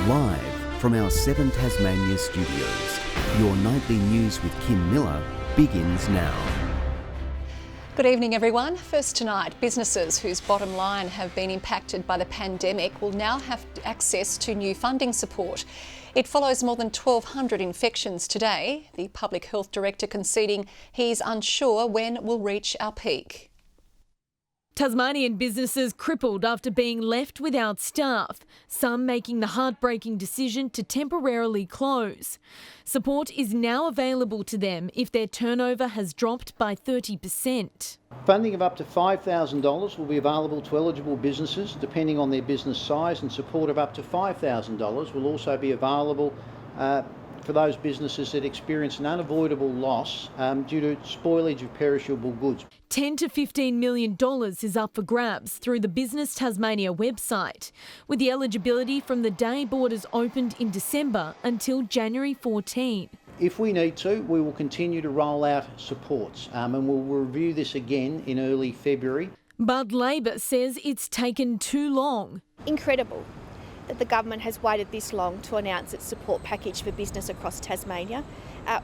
Live from our 7 Tasmania studios, your nightly news with Kim Miller begins now. Good evening, everyone. First tonight, businesses whose bottom line have been impacted by the pandemic will now have access to new funding support. It follows more than 1,200 infections today. The Public Health Director conceding he's unsure when we'll reach our peak. Tasmanian businesses crippled after being left without staff, some making the heartbreaking decision to temporarily close. Support is now available to them if their turnover has dropped by 30%. Funding of up to $5,000 will be available to eligible businesses depending on their business size, and support of up to $5,000 will also be available for those businesses that experience an unavoidable loss due to spoilage of perishable goods. $10 to $15 million is up for grabs through the Business Tasmania website, with the eligibility from the day borders opened in December until January 14. If we need to, we will continue to roll out supports and we'll review this again in early February. But Labor says it's taken too long. Incredible that the government has waited this long to announce its support package for business across Tasmania.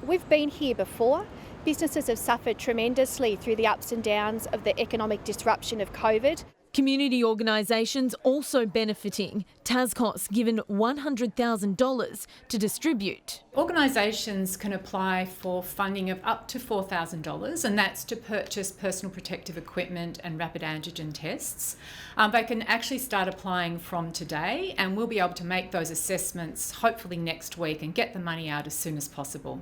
We've been here before. Businesses have suffered tremendously through the ups and downs of the economic disruption of COVID. Community organisations also benefiting. Tascos given $100,000 to distribute. Organisations can apply for funding of up to $4,000, and that's to purchase personal protective equipment and rapid antigen tests. They can actually start applying from today, and we'll be able to make those assessments hopefully next week and get the money out as soon as possible.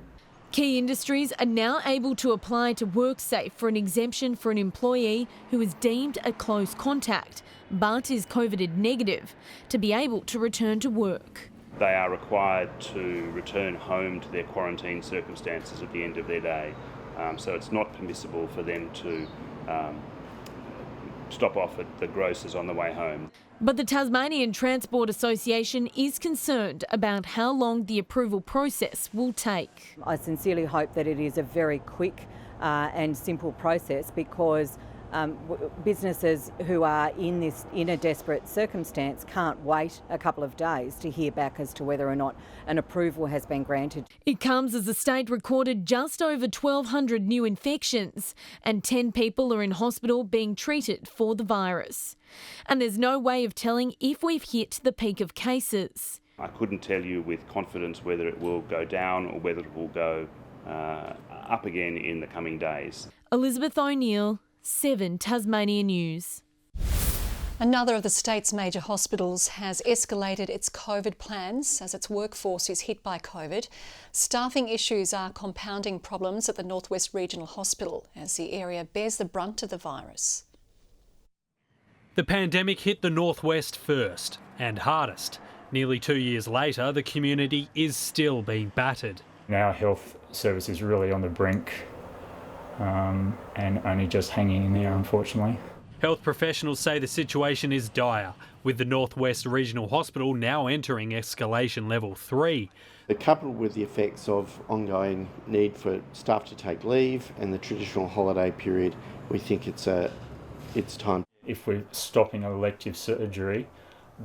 Key industries are now able to apply to WorkSafe for an exemption for an employee who is deemed a close contact but is COVID negative to be able to return to work. They are required to return home to their quarantine circumstances at the end of their day, so it's not permissible for them to stop off at the grocers on the way home. But the Tasmanian Transport Association is concerned about how long the approval process will take. I sincerely hope that it is a very quick and simple process, because businesses who are in a desperate circumstance can't wait a couple of days to hear back as to whether or not an approval has been granted. It comes as the state recorded just over 1,200 new infections and 10 people are in hospital being treated for the virus. And there's no way of telling if we've hit the peak of cases. I couldn't tell you with confidence whether it will go down or whether it will go up again in the coming days. Elizabeth O'Neill, 7 Tasmania News. Another of the state's major hospitals has escalated its COVID plans as its workforce is hit by COVID. Staffing issues are compounding problems at the Northwest Regional Hospital as the area bears the brunt of the virus. The pandemic hit the Northwest first and hardest. Nearly 2 years later, the community is still being battered. Our health service is really on the brink and only just hanging in there, unfortunately. Health professionals say the situation is dire, with the Northwest Regional Hospital now entering escalation level 3. Coupled with the effects of ongoing need for staff to take leave and the traditional holiday period, we think it's time. If we're stopping elective surgery,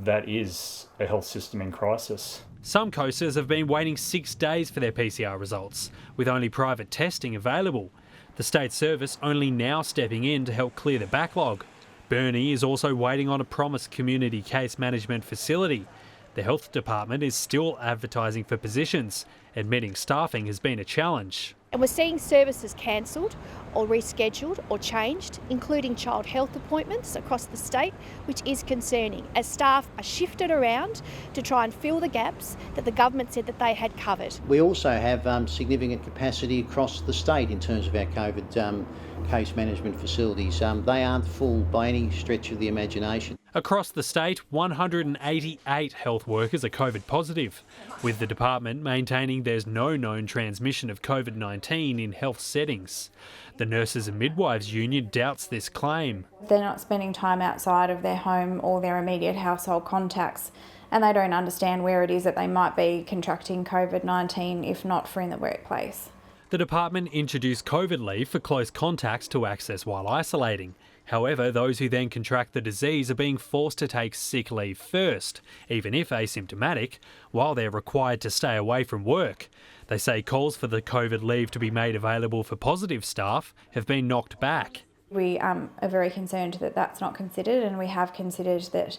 that is a health system in crisis. Some coasters have been waiting 6 days for their PCR results, with only private testing available. The state service only now stepping in to help clear the backlog. Burnie is also waiting on a promised community case management facility. The health department is still advertising for positions, admitting staffing has been a challenge. And we're seeing services cancelled or rescheduled or changed, including child health appointments across the state, which is concerning as staff are shifted around to try and fill the gaps that the government said that they had covered. We also have significant capacity across the state in terms of our COVID case management facilities. They aren't full by any stretch of the imagination. Across the state, 188 health workers are COVID positive, with the department maintaining there's no known transmission of COVID-19 in health settings. The Nurses and Midwives Union doubts this claim. They're not spending time outside of their home or their immediate household contacts, and they don't understand where it is that they might be contracting COVID-19 if not for in the workplace. The department introduced COVID leave for close contacts to access while isolating. However, those who then contract the disease are being forced to take sick leave first, even if asymptomatic, while they're required to stay away from work. They say calls for the COVID leave to be made available for positive staff have been knocked back. We are very concerned that that's not considered, and we have considered that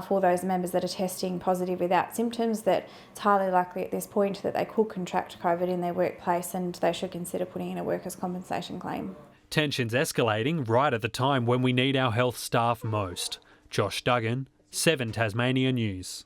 for those members that are testing positive without symptoms, that it's highly likely at this point that they could contract COVID in their workplace, and they should consider putting in a workers' compensation claim. Tensions escalating right at the time when we need our health staff most. Josh Duggan, 7 Tasmania News.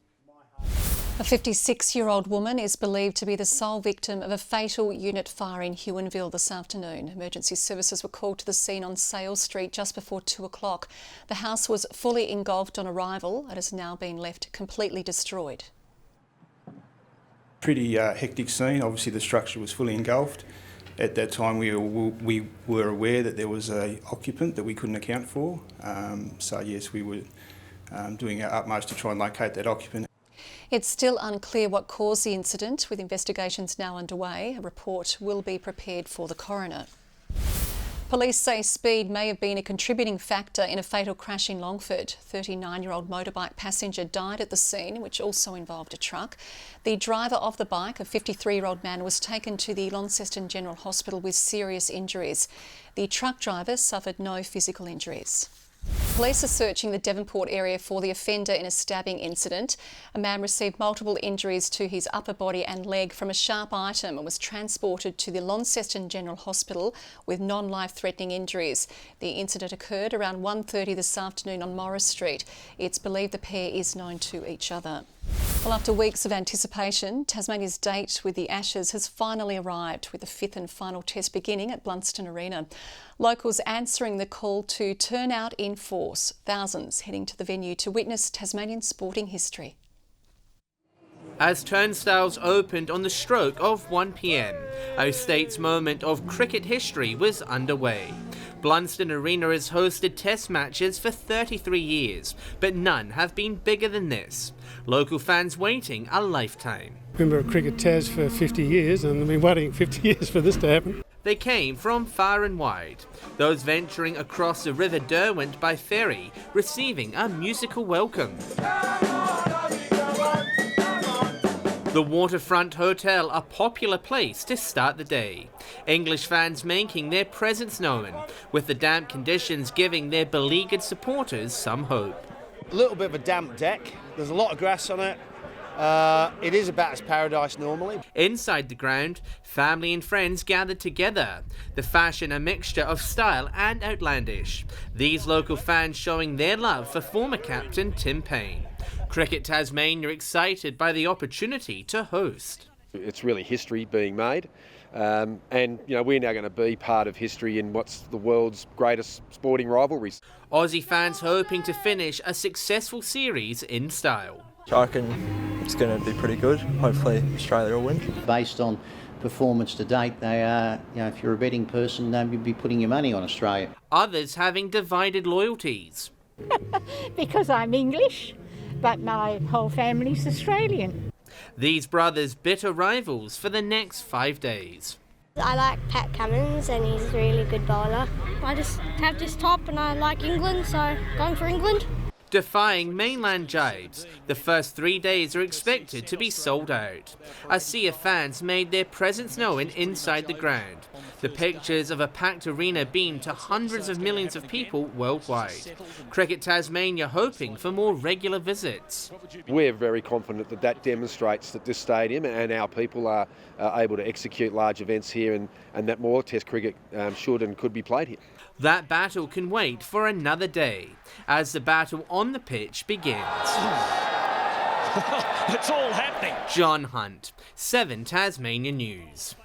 A 56-year-old woman is believed to be the sole victim of a fatal unit fire in Huonville this afternoon. Emergency services were called to the scene on Sale Street just before 2 o'clock. The house was fully engulfed on arrival and has now been left completely destroyed. Pretty hectic scene. Obviously the structure was fully engulfed. At that time we were aware that there was an occupant that we couldn't account for. So yes, we were doing our utmost to try and locate that occupant. It's still unclear what caused the incident, with investigations now underway. A report will be prepared for the coroner. Police say speed may have been a contributing factor in a fatal crash in Longford. 39-year-old motorbike passenger died at the scene, which also involved a truck. The driver of the bike, a 53-year-old man, was taken to the Launceston General Hospital with serious injuries. The truck driver suffered no physical injuries. Police are searching the Devonport area for the offender in a stabbing incident. A man received multiple injuries to his upper body and leg from a sharp item and was transported to the Launceston General Hospital with non-life-threatening injuries. The incident occurred around 1:30 this afternoon on Morris Street. It's believed the pair is known to each other. Well, after weeks of anticipation, Tasmania's date with the Ashes has finally arrived, with the 5th and final test beginning at Blunston Arena. Locals answering the call to turn out in force, thousands heading to the venue to witness Tasmanian sporting history. As turnstiles opened on the stroke of 1 p.m, a state's moment of cricket history was underway. Blunston Arena has hosted test matches for 33 years, but none have been bigger than this. Local fans waiting a lifetime. Been a cricket Tas for 50 years and I've been waiting 50 years for this to happen. They came from far and wide, those venturing across the River Derwent by ferry, receiving a musical welcome. The Waterfront Hotel, a popular place to start the day. English fans making their presence known, with the damp conditions giving their beleaguered supporters some hope. A little bit of a damp deck, there's a lot of grass on it. It is a batter's paradise normally. Inside the ground, family and friends gathered together. The fashion a mixture of style and outlandish. These local fans showing their love for former captain Tim Payne. Cricket Tasmania excited by the opportunity to host. It's really history being made, and we're now going to be part of history in what's the world's greatest sporting rivalries. Aussie fans hoping to finish a successful series in style. I reckon it's going to be pretty good. Hopefully Australia will win. Based on performance to date, they are, if you're a betting person, you'd be putting your money on Australia. Others having divided loyalties. Because I'm English, but my whole family's Australian. These brothers bitter rivals for the next 5 days. I like Pat Cummins and he's a really good bowler. I just have this top and I like England, so going for England. Defying mainland jibes, the first 3 days are expected to be sold out. A sea of fans made their presence known inside the ground. The pictures of a packed arena beamed to hundreds of millions of people worldwide. Cricket Tasmania hoping for more regular visits. We're very confident that that demonstrates that this stadium and our people are able to execute large events here, and that more Test cricket should and could be played here. That battle can wait for another day, as the battle on the pitch begins. It's all happening. John Hunt, 7 Tasmania News.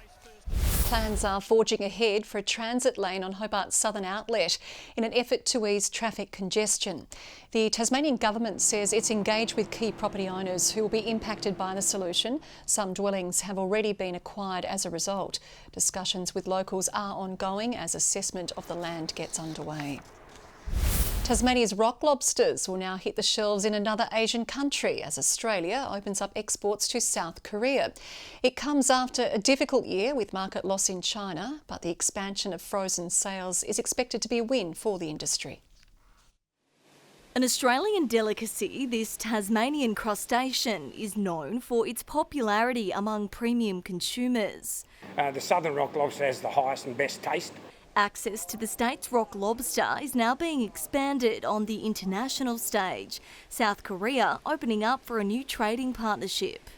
Plans are forging ahead for a transit lane on Hobart's southern outlet in an effort to ease traffic congestion. The Tasmanian government says it's engaged with key property owners who will be impacted by the solution. Some dwellings have already been acquired as a result. Discussions with locals are ongoing as assessment of the land gets underway. Tasmania's rock lobsters will now hit the shelves in another Asian country as Australia opens up exports to South Korea. It comes after a difficult year with market loss in China, but the expansion of frozen sales is expected to be a win for the industry. An Australian delicacy, this Tasmanian crustacean is known for its popularity among premium consumers. The southern rock lobster has the highest and best taste. Access to the state's rock lobster is now being expanded on the international stage, South Korea opening up for a new trading partnership.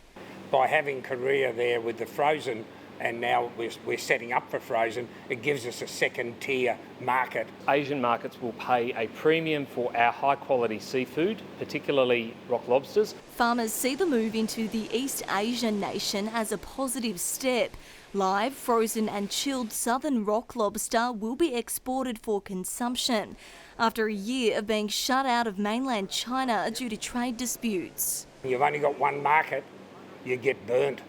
By having Korea there with the frozen, and now we're setting up for frozen, it gives us a second tier market. Asian markets will pay a premium for our high quality seafood, particularly rock lobsters. Farmers see the move into the East Asian nation as a positive step. Live, frozen and chilled southern rock lobster will be exported for consumption after a year of being shut out of mainland China due to trade disputes. You've only got one market, you get burnt.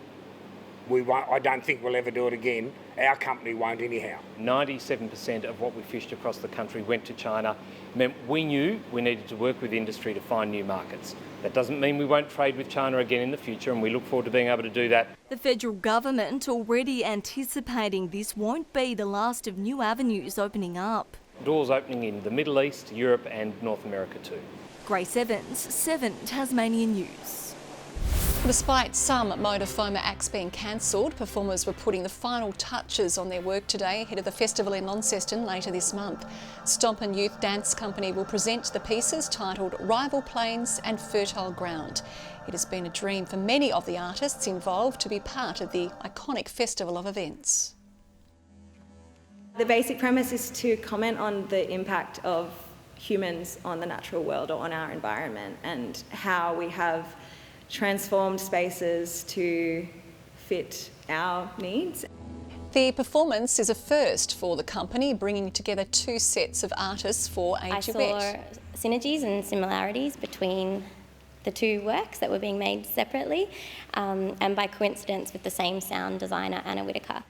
I don't think we'll ever do it again. Our company won't anyhow. 97% of what we fished across the country went to China. Meant we knew we needed to work with industry to find new markets. That doesn't mean we won't trade with China again in the future, and we look forward to being able to do that. The federal government already anticipating this won't be the last of new avenues opening up. Doors opening in the Middle East, Europe and North America too. Grace Evans, 7 Tasmanian News. Despite some motor FOMA acts being cancelled, performers were putting the final touches on their work today ahead of the festival in Launceston later this month. Stompin' Youth Dance Company will present the pieces titled Rival Plains and Fertile Ground. It has been a dream for many of the artists involved to be part of the iconic festival of events. The basic premise is to comment on the impact of humans on the natural world or on our environment, and how we have transformed spaces to fit our needs. The performance is a first for the company, bringing together two sets of artists for a I duet. saw synergies and similarities between the two works that were being made separately, and by coincidence with the same sound designer, Anna Whitaker.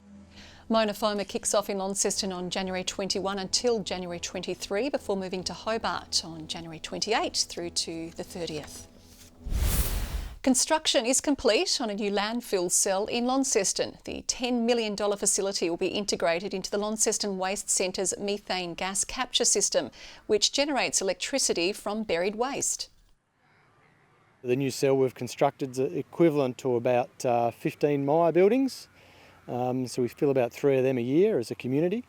Mona FOMA kicks off in Launceston on January 21 until January 23 before moving to Hobart on January 28 through to the 30th. Construction is complete on a new landfill cell in Launceston. The $10 million facility will be integrated into the Launceston Waste Centre's methane gas capture system, which generates electricity from buried waste. The new cell we've constructed is equivalent to about 15 Myer buildings, so we fill about 3 of them a year as a community.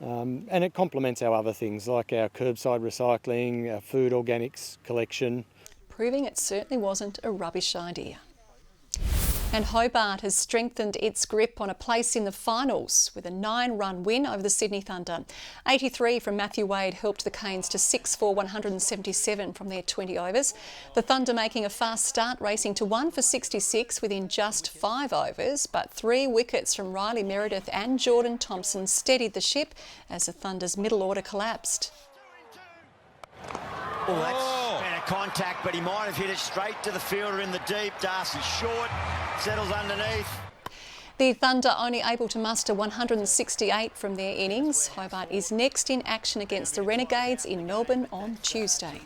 And it complements our other things like our curbside recycling, our food organics collection. Proving it certainly wasn't a rubbish idea. And Hobart has strengthened its grip on a place in the finals with a 9-run win over the Sydney Thunder. 83 from Matthew Wade helped the Canes to 6 for 177 from their 20 overs. The Thunder making a fast start, racing to 1 for 66 within just 5 overs, but 3 wickets from Riley Meredith and Jordan Thompson steadied the ship as the Thunder's middle order collapsed. Oh, that's been a contact, but he might have hit it straight to the fielder in the deep. Darcy short, settles underneath. The Thunder only able to muster 168 from their innings. Hobart is next in action against the Renegades in Melbourne on Tuesday.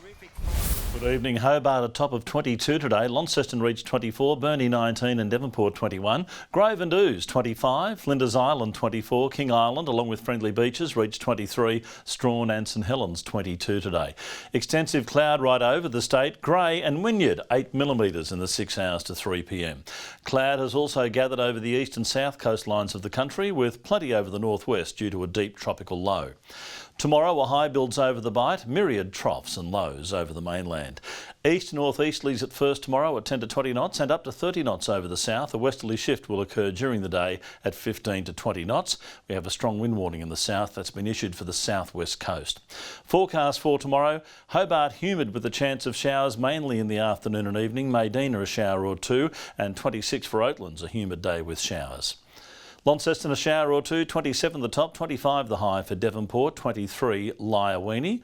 Good evening. Hobart at top of 22 today. Launceston reached 24, Burnie 19 and Devonport 21. Grove and Ouse 25, Flinders Island 24, King Island along with Friendly Beaches reached 23, Strawn and St Helens 22 today. Extensive cloud right over the state. Grey and Wynyard 8 millimetres in the 6 hours to 3 p.m. Cloud has also gathered over the east and south coastlines of the country with plenty over the northwest due to a deep tropical low. Tomorrow, a high builds over the Bight, myriad troughs and lows over the mainland. East-northeasterlies at first tomorrow at 10 to 20 knots and up to 30 knots over the south. A westerly shift will occur during the day at 15 to 20 knots. We have a strong wind warning in the south that's been issued for the southwest coast. Forecast for tomorrow, Hobart humid with a chance of showers mainly in the afternoon and evening. Maydena a shower or two and 26 for Oatlands, a humid day with showers. Launceston a shower or two, 27 the top, 25 the high for Devonport, 23 Lyawini.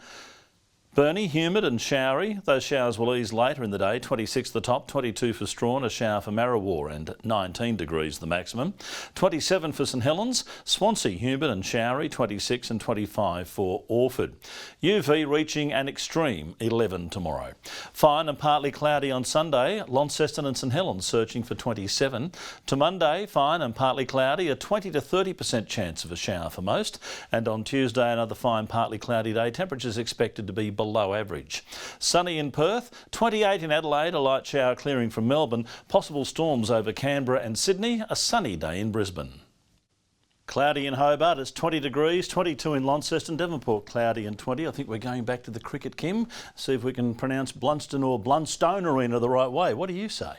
Burnie, humid and showery. Those showers will ease later in the day. 26 the top, 22 for Strawn, a shower for Marrawar and 19 degrees the maximum. 27 for St Helens. Swansea, humid and showery, 26 and 25 for Orford. UV reaching an extreme 11 tomorrow. Fine and partly cloudy on Sunday. Launceston and St Helens searching for 27. To Monday, fine and partly cloudy, a 20 to 30% chance of a shower for most. And on Tuesday, another fine partly cloudy day. Temperatures expected to be below average. Sunny in Perth, 28 in Adelaide, a light shower clearing from Melbourne, possible storms over Canberra and Sydney, a sunny day in Brisbane. Cloudy in Hobart, it's 20 degrees, 22 in Launceston, Devonport cloudy and 20. I think we're going back to the cricket, Kim. See if we can pronounce Blunston or Blunstone Arena the right way. What do you say?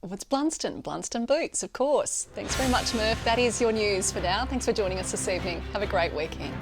Well, it's Blunston Boots, of course. Thanks very much, Murph. That is your news for now. Thanks for joining us this evening. Have a great weekend.